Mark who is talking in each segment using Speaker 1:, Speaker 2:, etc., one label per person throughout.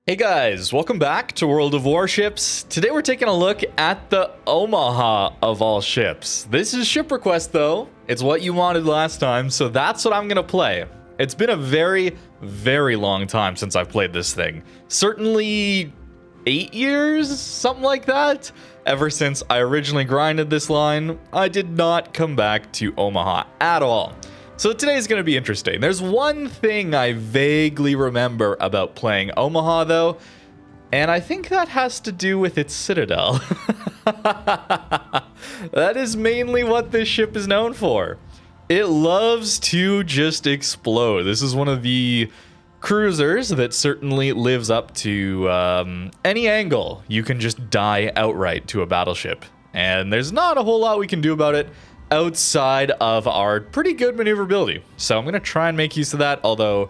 Speaker 1: Hey guys, welcome back to World of Warships. Today we're taking a look at the Omaha of all ships. This is ship request though. It's what you wanted last time, so that's what I'm gonna play. It's been a very long time since I've played this thing. Certainly 8 years, something like that. Ever since I originally grinded this line, I did not come back to Omaha at all. So today's going to be interesting. There's one thing I vaguely remember about playing Omaha though, and I think that has to do with its citadel. That is mainly what this ship is known for. It loves to just explode. This is one of the cruisers that certainly lives up to any angle. You can just die outright to a battleship, and there's not a whole lot we can do about it outside of our pretty good maneuverability. So I'm going to try and make use of that, although,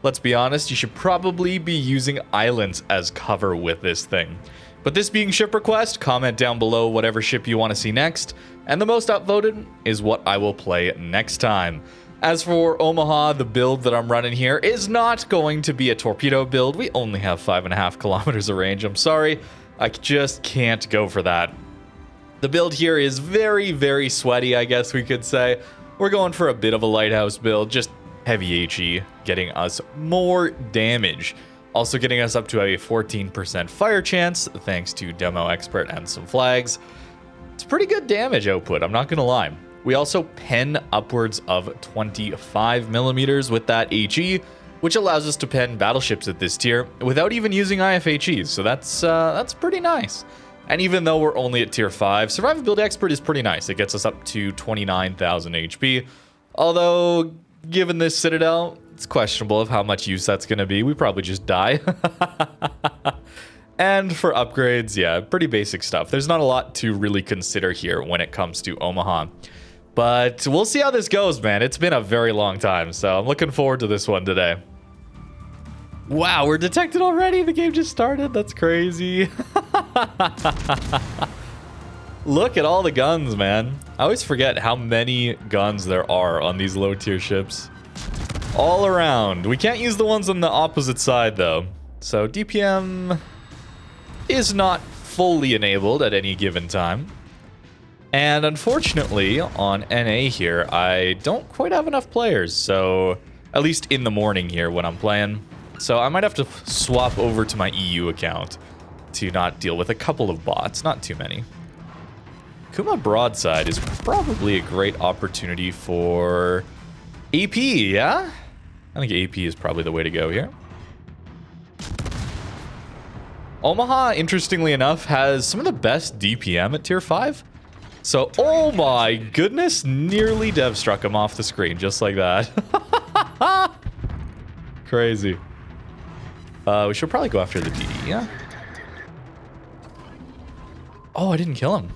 Speaker 1: let's be honest, you should probably be using islands as cover with this thing. But this being ship request, comment down below whatever ship you want to see next, and the most upvoted is what I will play next time. As for Omaha, the build that I'm running here is not going to be a torpedo build. We only have 5.5 kilometers of range. I'm sorry, I just can't go for that. The build here is very sweaty, I guess we could say. We're going for a bit of a lighthouse build, just heavy HE, getting us more damage. Also getting us up to a 14% fire chance, thanks to Demo Expert and some flags. It's pretty good damage output, I'm not gonna lie. We also pen upwards of 25 millimeters with that HE, which allows us to pen battleships at this tier without even using IFHEs, so that's pretty nice. And even though we're only at tier 5, Survivability Expert is pretty nice. It gets us up to 29,000 HP. Although, given this citadel, it's questionable of how much use that's going to be. We probably just die. And for upgrades, yeah, pretty basic stuff. There's not a lot to really consider here when it comes to Omaha. But we'll see how this goes, man. It's been a very long time, so I'm looking forward to this one today. Wow, we're detected already? The game just started? That's crazy. Look at all the guns, man. I always forget how many guns there are on these low tier ships. All around. We can't use the ones on the opposite side though. So DPM is not fully enabled at any given time. And unfortunately on NA here, I don't quite have enough players. So at least in the morning here when I'm playing. So I might have to swap over to my EU account to not deal with a couple of bots, not too many. Kuma Broadside is probably a great opportunity for AP, yeah? I think AP is probably the way to go here. Omaha, interestingly enough, has some of the best DPM at tier 5. So, oh my goodness, nearly dev struck him off the screen just like that. Crazy. We should probably go after the DD, yeah? Oh, I didn't kill him.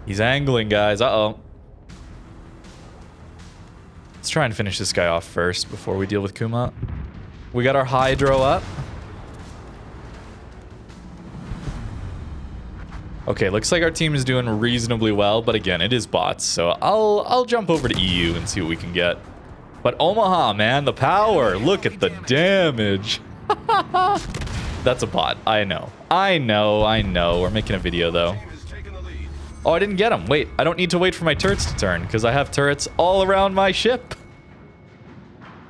Speaker 1: He's angling, guys. Uh-oh. Let's try and finish this guy off first before we deal with Kuma. We got our Hydro up. Okay, looks like our team is doing reasonably well, but again, it is bots, so I'll jump over to EU and see what we can get. But Omaha, man, the power. Look at the damage. That's a bot. I know. We're making a video, though. Oh, I didn't get him. Wait, I don't need to wait for my turrets to turn, because I have turrets all around my ship.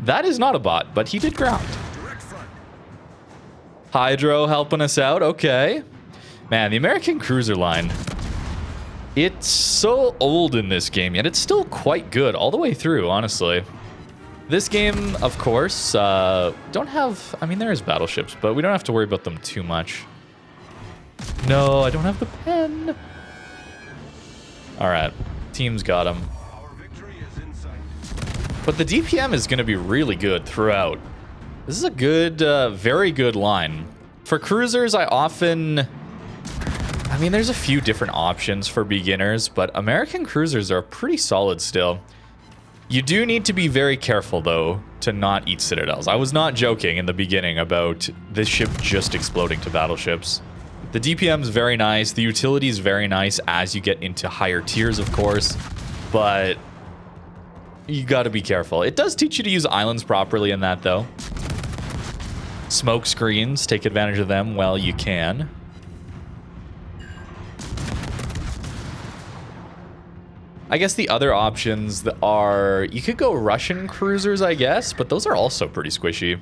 Speaker 1: That is not a bot, but he did ground. Hydro helping us out. Okay. Man, the American cruiser line. It's so old in this game, yet it's still quite good all the way through, honestly. This game, of course, don't have... I mean, there is battleships, but we don't have to worry about them too much. No, I don't have the pen. All right, team's got him. But the DPM is going to be really good throughout. This is a good, very good line. For cruisers, I mean, there's a few different options for beginners, but American cruisers are pretty solid still. You do need to be very careful, though, to not eat citadels. I was not joking in the beginning about this ship just exploding to battleships. The DPM is very nice. The utility is very nice as you get into higher tiers, of course. But you got to be careful. It does teach you to use islands properly in that, though. Smoke screens, take advantage of them while you can. I guess the other options that are... You could go Russian cruisers, I guess, but those are also pretty squishy.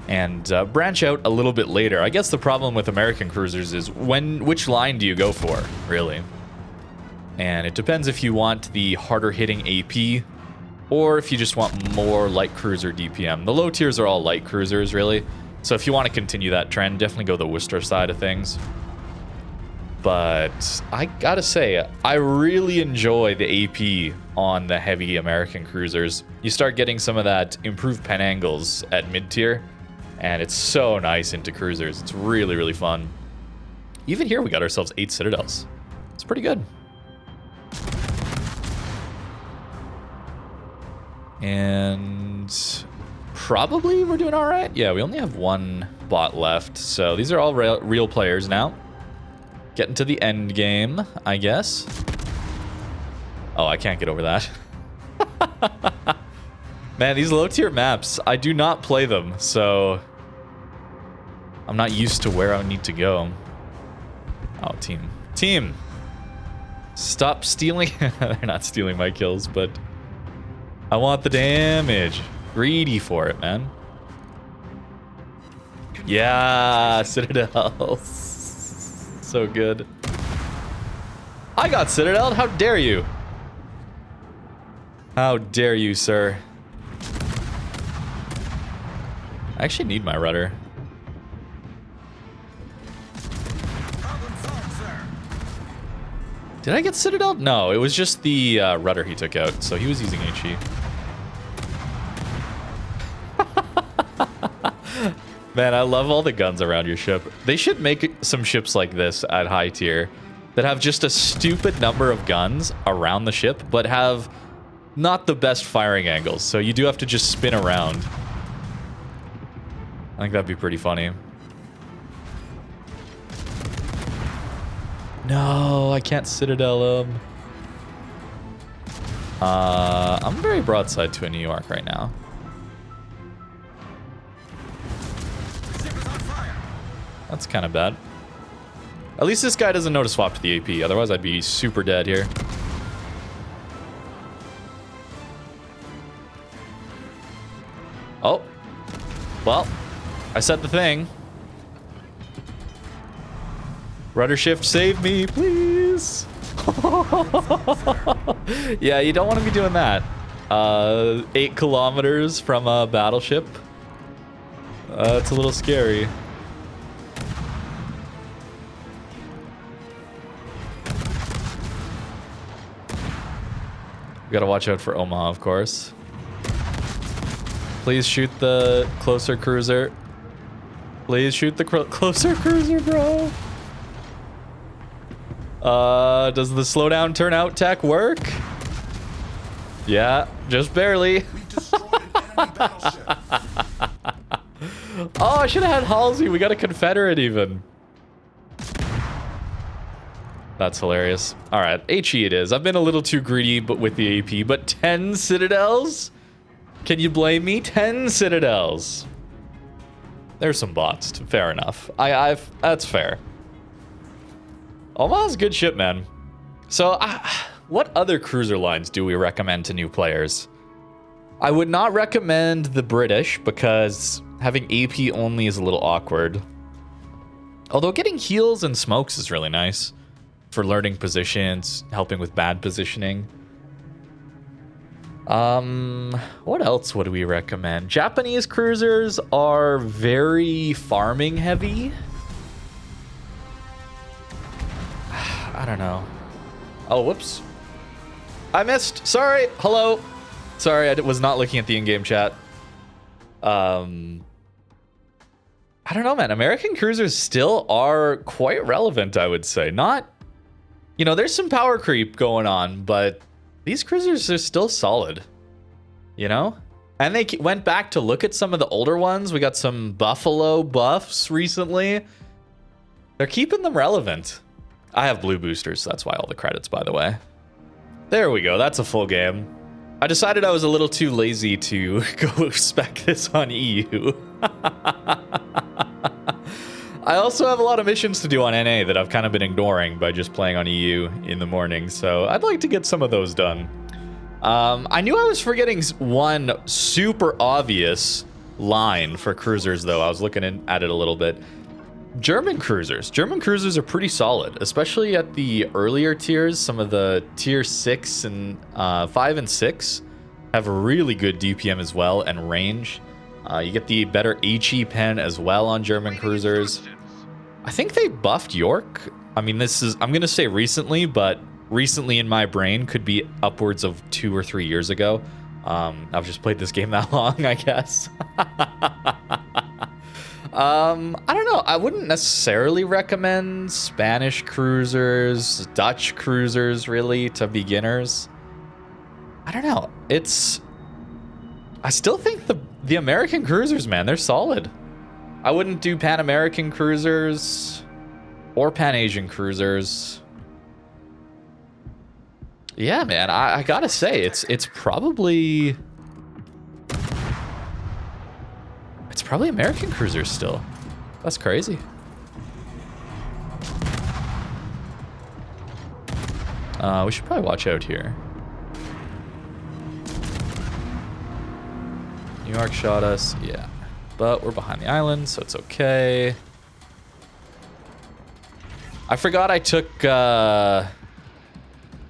Speaker 1: And branch out a little bit later. I guess the problem with American cruisers is which line do you go for, really? And it depends if you want the harder hitting AP or if you just want more light cruiser DPM. The low tiers are all light cruisers, really. So if you want to continue that trend, definitely go the Worcester side of things. But I gotta say, I really enjoy the AP on the heavy American cruisers. You start getting some of that improved pen angles at mid-tier, and it's so nice into cruisers. It's really, really fun. Even here, we got ourselves 8 Citadels. It's pretty good. And probably we're doing all right. Yeah, we only have 1 bot left, so these are all real players now. Getting to the end game, I guess. Oh, I can't get over that. Man, these low-tier maps, I do not play them, so I'm not used to where I need to go. Oh, team. Team! Stop stealing. They're not stealing my kills, but I want the damage. Greedy for it, man. Yeah, Citadels. So good. I got Citadel. How dare you? How dare you, sir? I actually need my rudder. Did I get Citadel? No, it was just the rudder he took out, so he was using HE. Man, I love all the guns around your ship. They should make some ships like this at high tier that have just a stupid number of guns around the ship, but have not the best firing angles. So you do have to just spin around. I think that'd be pretty funny. No, I can't Citadel him. I'm very broadside to a New York right now. That's kind of bad. At least this guy doesn't know to swap to the AP. Otherwise, I'd be super dead here. Oh. Well, I said the thing. Rudder shift, save me, please. Yeah, you don't want to be doing that. 8 kilometers from a battleship. It's a little scary. We gotta watch out for Omaha, of course. Please shoot the closer cruiser. Please shoot the closer cruiser, bro. Does the slowdown turnout tech work? Yeah, just barely. Oh, I should have had Halsey. We got a Confederate even. That's hilarious. All right, HE it is. I've been a little too greedy but with the AP, but 10 Citadels? Can you blame me? 10 Citadels. There's some bots. Fair enough. That's fair. Omaha's a good ship, man. So, what other cruiser lines do we recommend to new players? I would not recommend the British because having AP only is a little awkward. Although getting heals and smokes is really nice for learning positions, helping with bad positioning. What else would we recommend? Japanese cruisers are very farming heavy. I don't know. Oh, whoops. I missed. Sorry. Hello. Sorry, I was not looking at the in-game chat. I don't know, man. American cruisers still are quite relevant, I would say. Not, you know, there's some power creep going on, but these cruisers are still solid, you know? And they went back to look at some of the older ones. We got some Buffalo buffs recently. They're keeping them relevant. I have blue boosters, so that's why all the credits, by the way. There we go. That's a full game. I decided I was a little too lazy to go spec this on EU. I also have a lot of missions to do on NA that I've kind of been ignoring by just playing on EU in the morning, so I'd like to get some of those done. I knew I was forgetting one super obvious line for cruisers, though. I was looking at it a little bit. German cruisers. German cruisers are pretty solid, especially at the earlier tiers. Some of the tier 6 and 5 and 6 have really good DPM as well and range. You get the better HE pen as well on German cruisers. I think they buffed York. I mean, I'm going to say recently, but recently in my brain could be upwards of 2 or 3 years ago. I've just played this game that long, I guess. I don't know. I wouldn't necessarily recommend Spanish cruisers, Dutch cruisers, really, to beginners. I don't know. I still think the American cruisers, man, they're solid. I wouldn't do Pan-American cruisers or Pan-Asian cruisers. Yeah, man, I gotta say, it's probably American cruisers still. That's crazy. We should probably watch out here. New York shot us, yeah. But we're behind the island, so it's okay. I forgot I took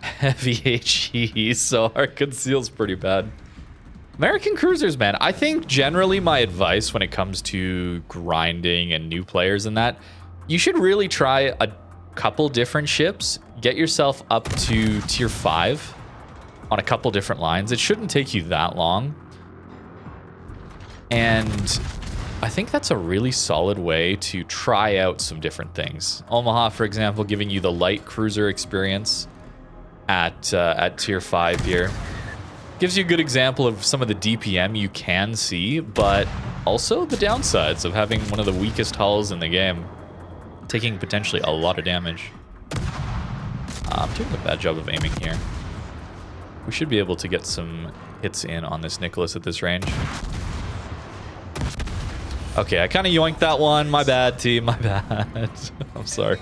Speaker 1: heavy HE, so our conceal's pretty bad. American cruisers, man. I think generally my advice when it comes to grinding and new players and that, you should really try a couple different ships. Get yourself up to tier 5 on a couple different lines. It shouldn't take you that long. And I think that's a really solid way to try out some different things. Omaha, for example, giving you the light cruiser experience at tier 5 here. Gives you a good example of some of the DPM you can see, but also the downsides of having one of the weakest hulls in the game, taking potentially a lot of damage. I'm doing a bad job of aiming here. We should be able to get some hits in on this Nicholas at this range. Okay, I kind of yoinked that one. My bad, team. My bad. I'm sorry.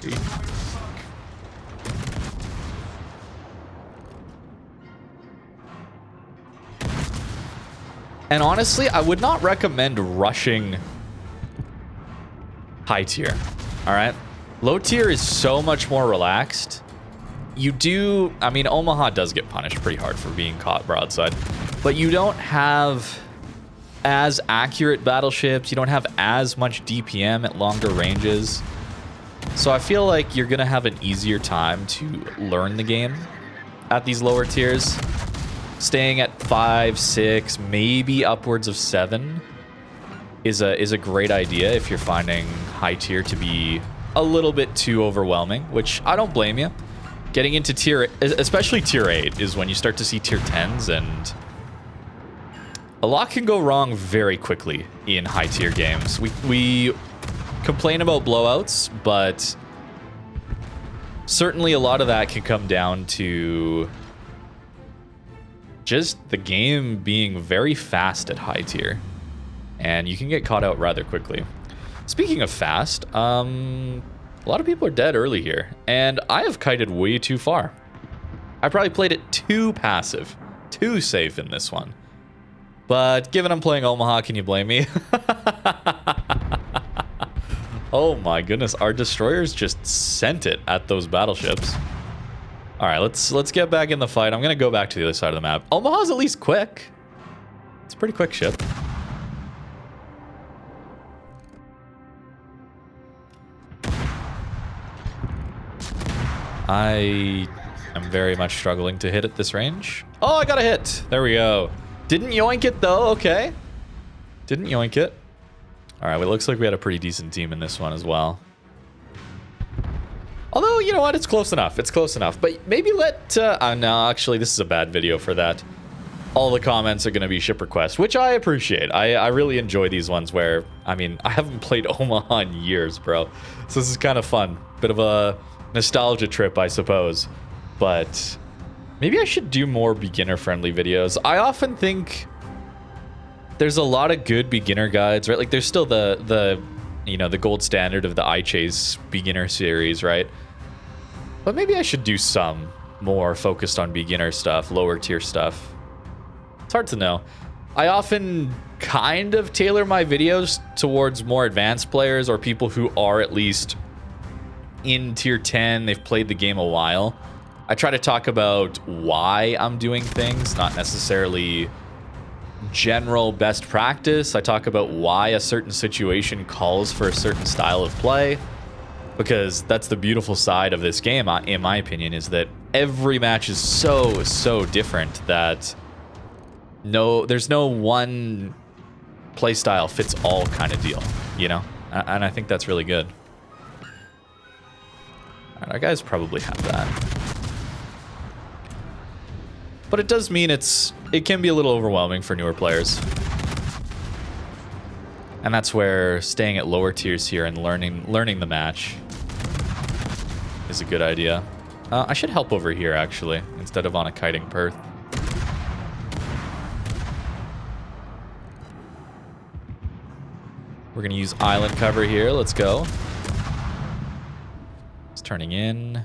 Speaker 1: And honestly, I would not recommend rushing high tier. All right? Low tier is so much more relaxed. You do... I mean, Omaha does get punished pretty hard for being caught broadside. But you don't have as accurate battleships. You don't have as much DPM at longer ranges. So I feel like you're going to have an easier time to learn the game at these lower tiers. Staying at 5, 6, maybe upwards of 7 is a great idea if you're finding high tier to be a little bit too overwhelming, which I don't blame you. Getting into tier, especially tier 8, is when you start to see tier 10s, and a lot can go wrong very quickly in high tier games. We complain about blowouts, but certainly a lot of that can come down to just the game being very fast at high tier, and you can get caught out rather quickly. Speaking of fast, a lot of people are dead early here, and I have kited way too far. I probably played it too passive, too safe in this one. But given I'm playing Omaha, can you blame me? Oh my goodness, our destroyers just sent it at those battleships. All right, let's get back in the fight. I'm gonna go back to the other side of the map. Omaha's at least quick. It's a pretty quick ship. I am very much struggling to hit at this range. Oh, I got a hit. There we go. Didn't yoink it though, okay. Didn't yoink it. All right, well, it looks like we had a pretty decent team in this one as well. Although, you know what, it's close enough. It's close enough. But maybe no, actually, this is a bad video for that. All the comments are going to be ship requests, which I appreciate. I really enjoy these ones where, I mean, I haven't played Omaha in years, bro. So this is kind of fun. Bit of a nostalgia trip, I suppose. But Maybe I should do more beginner-friendly videos. I often think there's a lot of good beginner guides, right? Like there's still the you know, the gold standard of the iChase beginner series, right? But maybe I should do some more focused on beginner stuff, lower tier stuff. It's hard to know. I often kind of tailor my videos towards more advanced players or people who are at least in tier 10. They've played the game a while. I try to talk about why I'm doing things, not necessarily general best practice. I talk about why a certain situation calls for a certain style of play, because that's the beautiful side of this game, in my opinion, is that every match is so different that there's no one play style fits all kind of deal, you know? And I think that's really good. All right, our guys probably have that. But it does mean it can be a little overwhelming for newer players. And that's where staying at lower tiers here and learning the match is a good idea. I should help over here, actually, instead of on a kiting Perth. We're going to use island cover here. Let's go. It's turning in.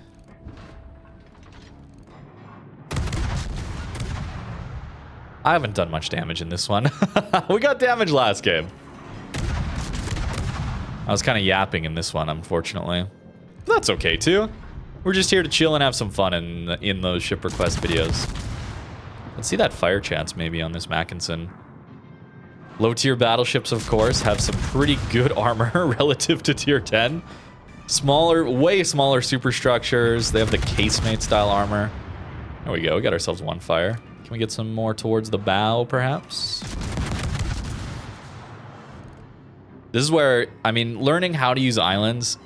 Speaker 1: I haven't done much damage in this one. We got damage last game. I was kind of yapping in this one, unfortunately. But that's okay, too. We're just here to chill and have some fun in those ship request videos. Let's see that fire chance maybe on this Mackinson. Low-tier battleships, of course, have some pretty good armor relative to tier 10. Smaller, way smaller superstructures. They have the casemate-style armor. There we go. We got ourselves one fire. Can we get some more towards the bow, perhaps? This is where, I mean, learning how to use islands,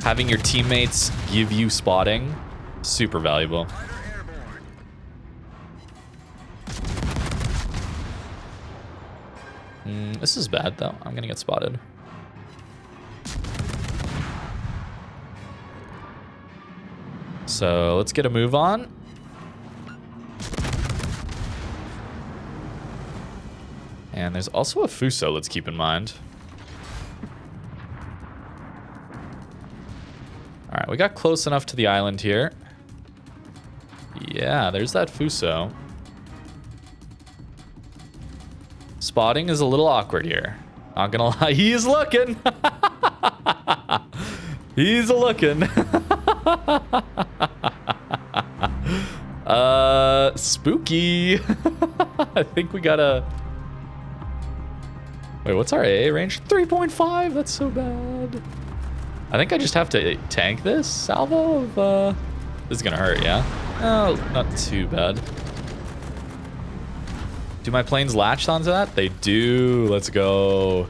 Speaker 1: having your teammates give you spotting, super valuable. This is bad, though. I'm going to get spotted. So let's get a move on. And there's also a Fuso, let's keep in mind. All right, we got close enough to the island here. Yeah, there's that Fuso. Spotting is a little awkward here. Not gonna lie, he's looking. He's looking. Spooky. I think we gotta... Wait, what's our AA range? 3.5? That's so bad. I think I just have to tank this salvo of... This is gonna hurt, yeah? Oh, not too bad. Do my planes latch onto that? They do. Let's go.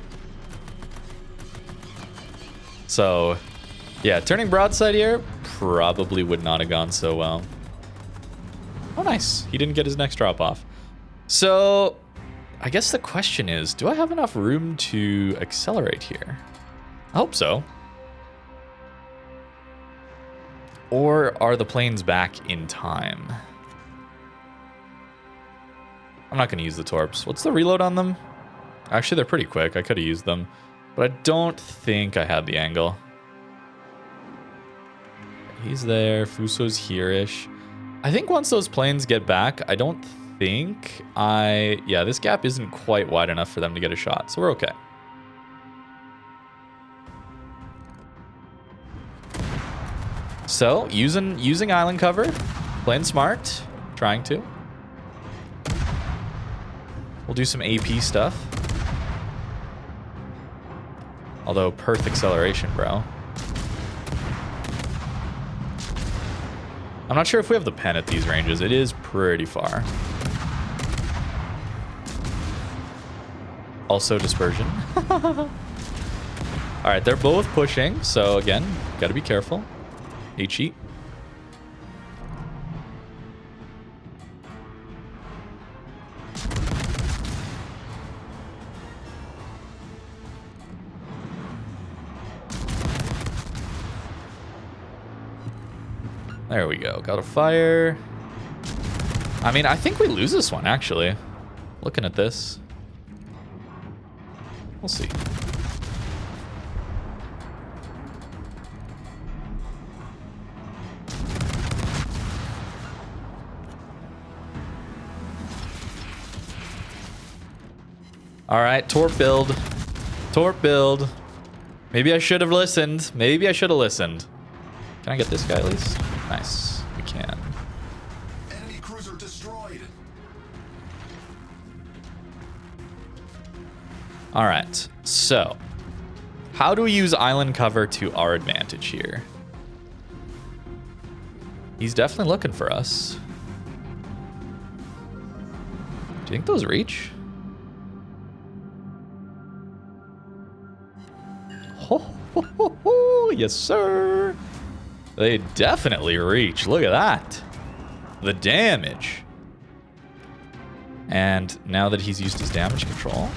Speaker 1: So, yeah, turning broadside here probably would not have gone so well. Oh, nice. He didn't get his next drop off. So, I guess the question is, do I have enough room to accelerate here? I hope so. Or are the planes back in time? I'm not going to use the torps. What's the reload on them? Actually, they're pretty quick. I could have used them. But I don't think I had the angle. He's there. Fuso's here-ish. I think once those planes get back, I don't think yeah, this gap isn't quite wide enough for them to get a shot. So we're okay. So, using island cover. Playing smart. Trying to. We'll do some AP stuff. Although, Perth acceleration, bro. I'm not sure if we have the pen at these ranges. It is pretty far. Also, dispersion. Alright, they're both pushing. So, again, gotta be careful. HE. There we go. Got a fire. I mean, I think we lose this one, actually. Looking at this. We'll see. All right, torp build. Torp build. Maybe I should have listened. Maybe I should have listened. Can I get this guy at least? Nice. We can.
Speaker 2: Enemy cruiser destroyed.
Speaker 1: All right. So, how do we use island cover to our advantage here? He's definitely looking for us. Do you think those reach? Ho, ho, ho, ho. Yes, sir. They definitely reach. Look at that. The damage. And now that he's used his damage control.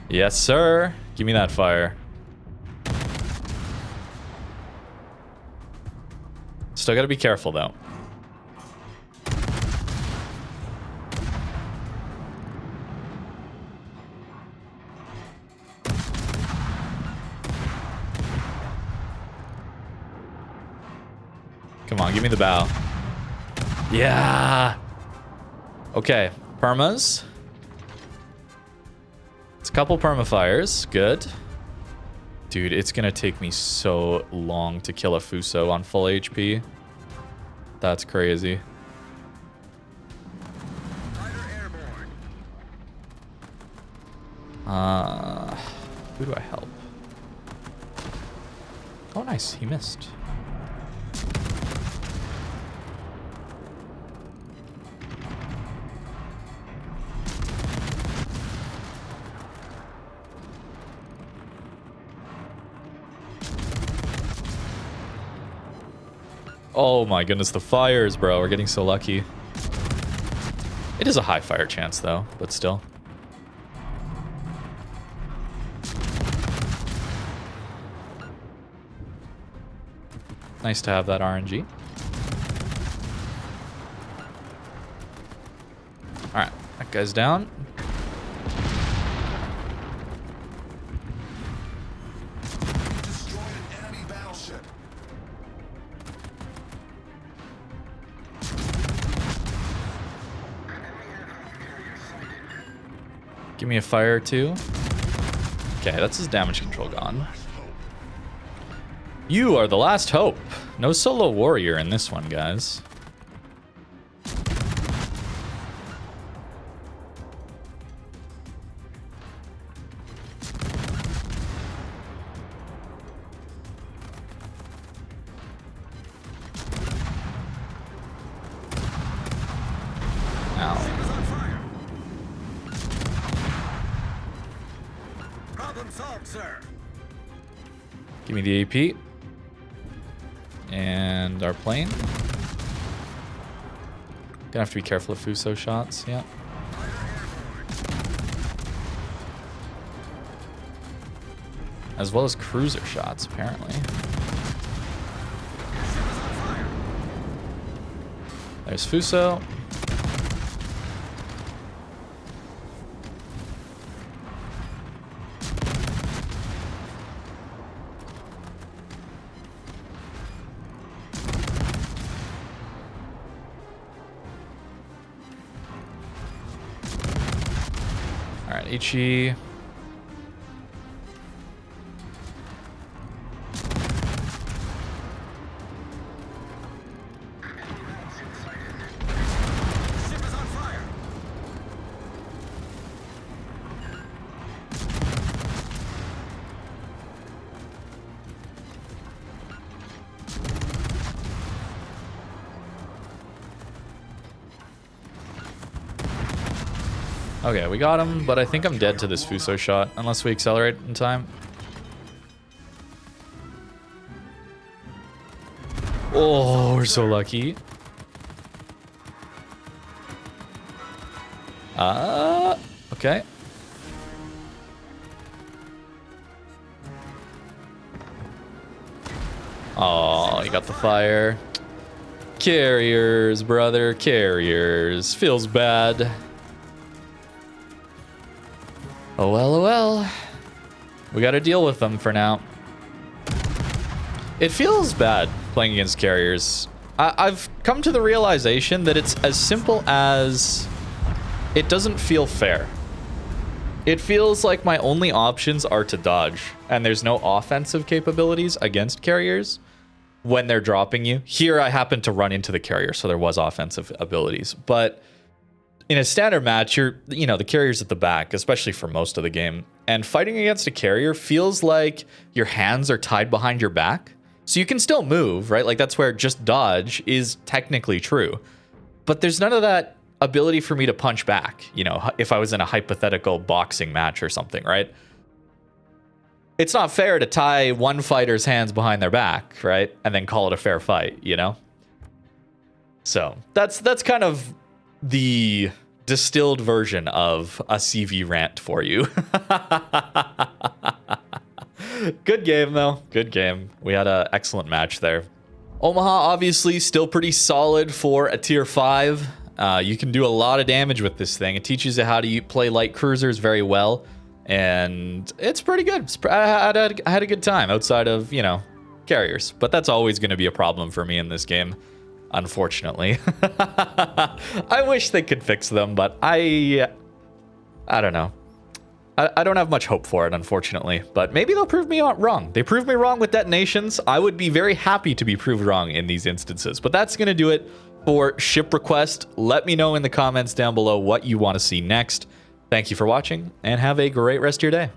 Speaker 1: Yes, sir. Give me that fire. Still gotta be careful, though. Come on, give me the bow. Yeah. Okay, permas. It's a couple perma fires. Good. Dude, it's gonna take me so long to kill a Fuso on full HP. That's crazy. Who do I help? Oh, nice. He missed. Oh my goodness, the fires, bro. We're getting so lucky. It is a high fire chance, though, but still. Nice to have that RNG. Alright, that guy's down.
Speaker 2: Destroyed an enemy battleship.
Speaker 1: Give me a fire or two. Okay, that's his damage control gone. You are the last hope. No solo warrior in this one, guys. Give me the AP. And our plane. Gonna have to be careful of Fuso shots, yeah. As well as cruiser shots, apparently. There's Fuso. Ichi. Okay, we got him, but I think I'm dead to this Fuso shot, unless we accelerate in time. Oh, we're so lucky. Okay. Oh, you got the fire. Carriers, brother, carriers. Feels bad. Oh well, oh well. We gotta deal with them for now. It feels bad playing against carriers. I've come to the realization that it's as simple as it doesn't feel fair. It feels like my only options are to dodge, and there's no offensive capabilities against carriers when they're dropping you. Here, I happened to run into the carrier, so there was offensive abilities. But in a standard match, the carrier's at the back, especially for most of the game. And fighting against a carrier feels like your hands are tied behind your back. So you can still move, right? Like that's where just dodge is technically true. But there's none of that ability for me to punch back, if I was in a hypothetical boxing match or something, right? It's not fair to tie one fighter's hands behind their back, right? And then call it a fair fight, So that's kind of the distilled version of a CV rant for you. Good game, though. Good game. We had an excellent match there. Omaha, obviously, still pretty solid for a tier 5. You can do a lot of damage with this thing. It teaches you how to play light cruisers very well. And it's pretty good. I had a good time outside of, carriers. But that's always going to be a problem for me in this game, unfortunately. I wish they could fix them, but I don't know. I don't have much hope for it, unfortunately. But maybe they'll prove me wrong. They proved me wrong with detonations. I would be very happy to be proved wrong in these instances. But that's going to do it for ship request. Let me know in the comments down below what you want to see next. Thank you for watching, and have a great rest of your day.